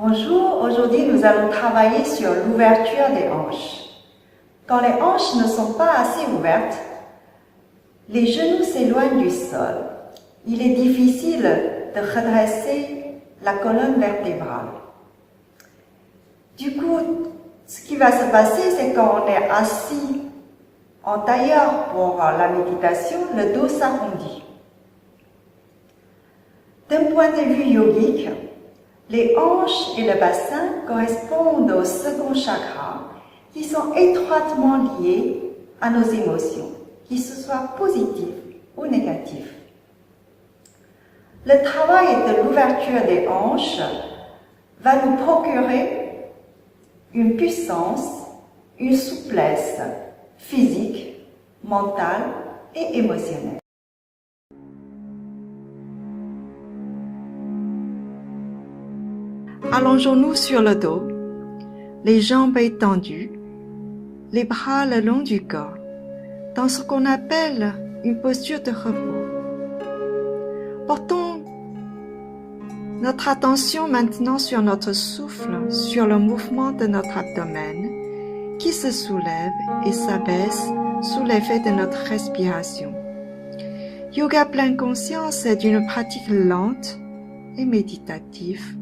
Bonjour, aujourd'hui nous allons travailler sur l'ouverture des hanches. Quand les hanches ne sont pas assez ouvertes, les genoux s'éloignent du sol. Il est difficile de redresser la colonne vertébrale. Du coup, ce qui va se passer, c'est quand on est assis en tailleur pour la méditation, le dos s'arrondit. D'un point de vue yogique, les hanches et le bassin correspondent au second chakra qui sont étroitement liés à nos émotions, qu'ils soient positives ou négatives. Le travail de l'ouverture des hanches va nous procurer une puissance, une souplesse physique, mentale et émotionnelle. Allongeons-nous sur le dos, les jambes étendues, les bras le long du corps, dans ce qu'on appelle une posture de repos. Portons notre attention maintenant sur notre souffle, sur le mouvement de notre abdomen qui se soulève et s'abaisse sous l'effet de notre respiration. Yoga pleine conscience est une pratique lente et méditative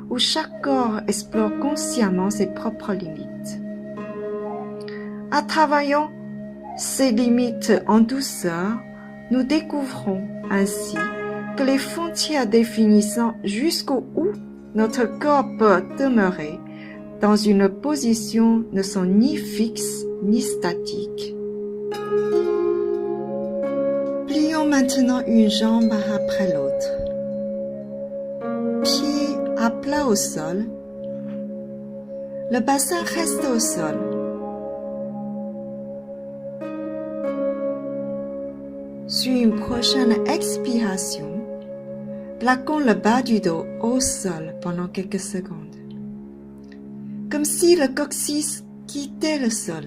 où chaque corps explore consciemment ses propres limites. En travaillant ces limites en douceur, nous découvrons ainsi que les frontières définissant jusqu'où notre corps peut demeurer dans une position ne sont ni fixes ni statiques. Plions maintenant une jambe après l'autre. Pieds à plat au sol. Le bassin reste au sol. Sur une prochaine expiration, plaquons le bas du dos au sol pendant quelques secondes, comme si le coccyx quittait le sol.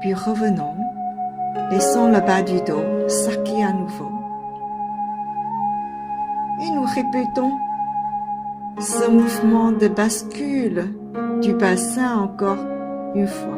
Puis revenons, laissons le bas du dos s'arquer à nouveau. Et nous répétons ce mouvement de bascule du bassin encore une fois.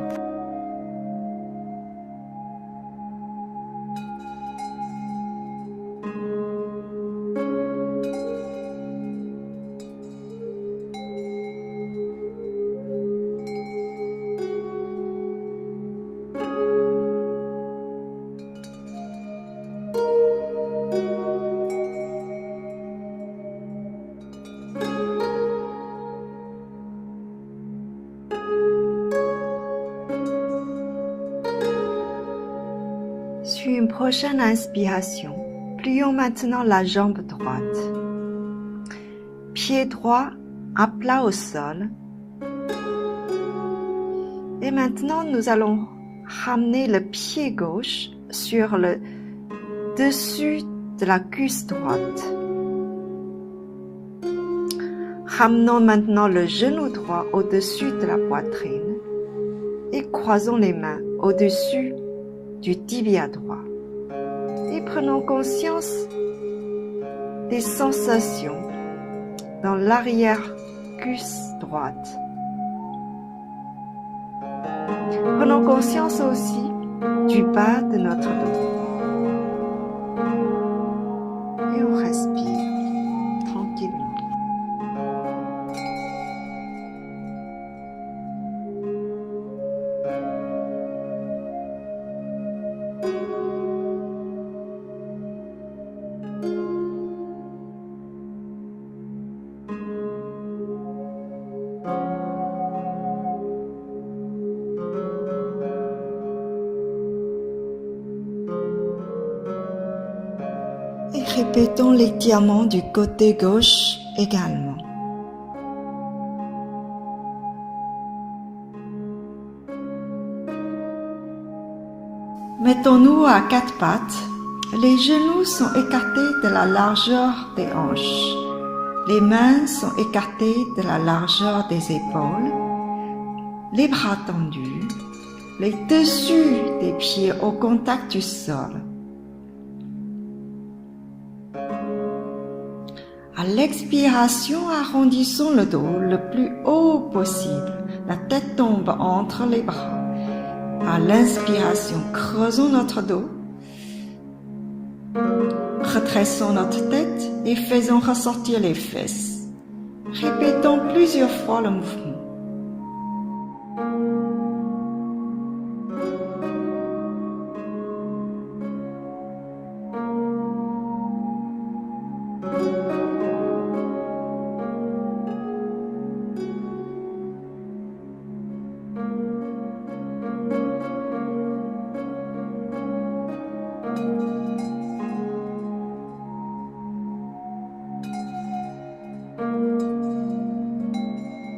Sur une prochaine inspiration, plions maintenant la jambe droite. Pied droit à plat au sol. Et maintenant, nous allons ramener le pied gauche sur le dessus de la cuisse droite. Ramenons maintenant le genou droit au-dessus de la poitrine et croisons les mains au-dessus du tibia droit. Et prenons conscience des sensations dans l'arrière-cuisse droite. Prenons conscience aussi du bas de notre dos. Et on respire tranquillement. Et répétons l'étirement du côté gauche également. Mettons-nous à quatre pattes. Les genoux sont écartés de la largeur des hanches. Les mains sont écartées de la largeur des épaules. Les bras tendus. Les dessus des pieds au contact du sol. À l'expiration, arrondissons le dos le plus haut possible. La tête tombe entre les bras. À l'inspiration, creusons notre dos. Redressons notre tête et faisons ressortir les fesses. Répétons plusieurs fois le mouvement.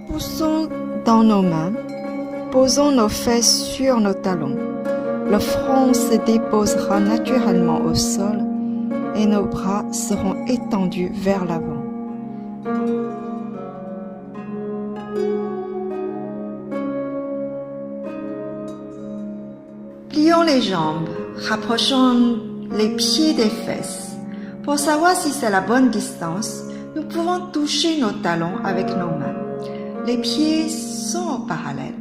Poussons dans nos mains, posons nos fesses sur nos talons. Le front se déposera naturellement au sol et nos bras seront étendus vers l'avant. Plions les jambes, rapprochons les pieds des fesses. Pour savoir si c'est la bonne distance, nous pouvons toucher nos talons avec nos mains. Les pieds sont en parallèle.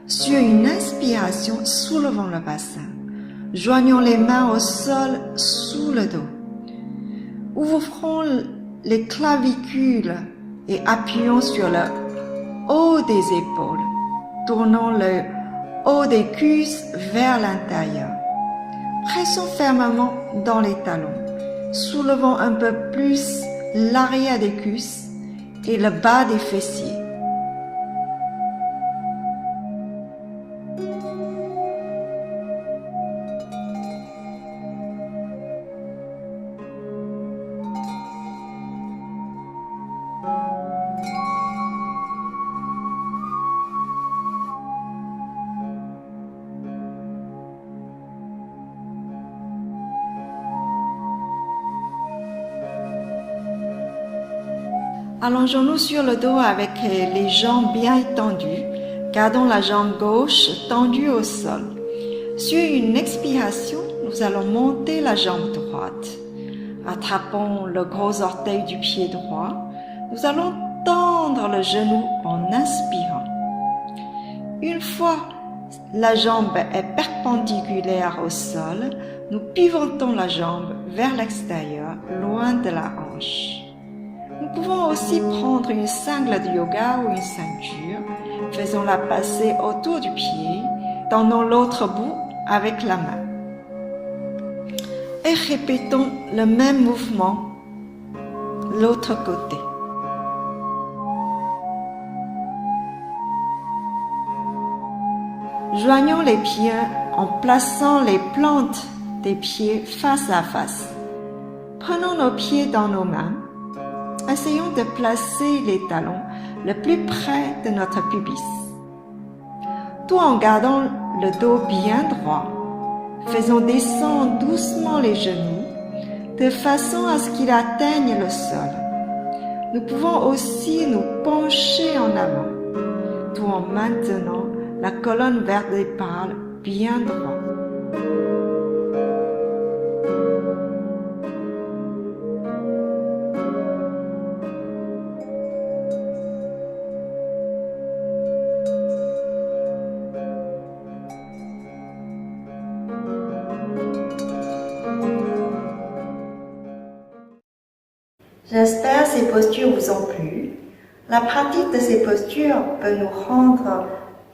Sur une inspiration, soulevons le bassin. Joignons les mains au sol sous le dos. Ouvrons les clavicules et appuyons sur le haut des épaules. Tournons le haut des cuisses vers l'intérieur. Pressons fermement dans les talons. Soulevons un peu plus l'arrière des cuisses et le bas des fessiers. Allongeons-nous sur le dos avec les jambes bien étendues. Gardons la jambe gauche tendue au sol. Sur une expiration, nous allons monter la jambe droite. Attrapons le gros orteil du pied droit. Nous allons tendre le genou en inspirant. Une fois la jambe est perpendiculaire au sol, nous pivotons la jambe vers l'extérieur, loin de la hanche. Nous pouvons aussi prendre une sangle de yoga ou une ceinture. Faisons-la passer autour du pied. Tendons l'autre bout avec la main. Et répétons le même mouvement l'autre côté. Joignons les pieds en plaçant les plantes des pieds face à face. Prenons nos pieds dans nos mains. Essayons de placer les talons le plus près de notre pubis, tout en gardant le dos bien droit. Faisons descendre doucement les genoux de façon à ce qu'ils atteignent le sol. Nous pouvons aussi nous pencher en avant, tout en maintenant la colonne vertébrale bien droite. J'espère que ces postures vous ont plu. La pratique de ces postures peut nous rendre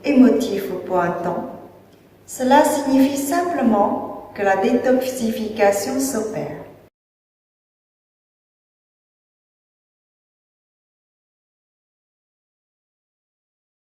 émotifs pour un temps. Cela signifie simplement que la détoxification s'opère.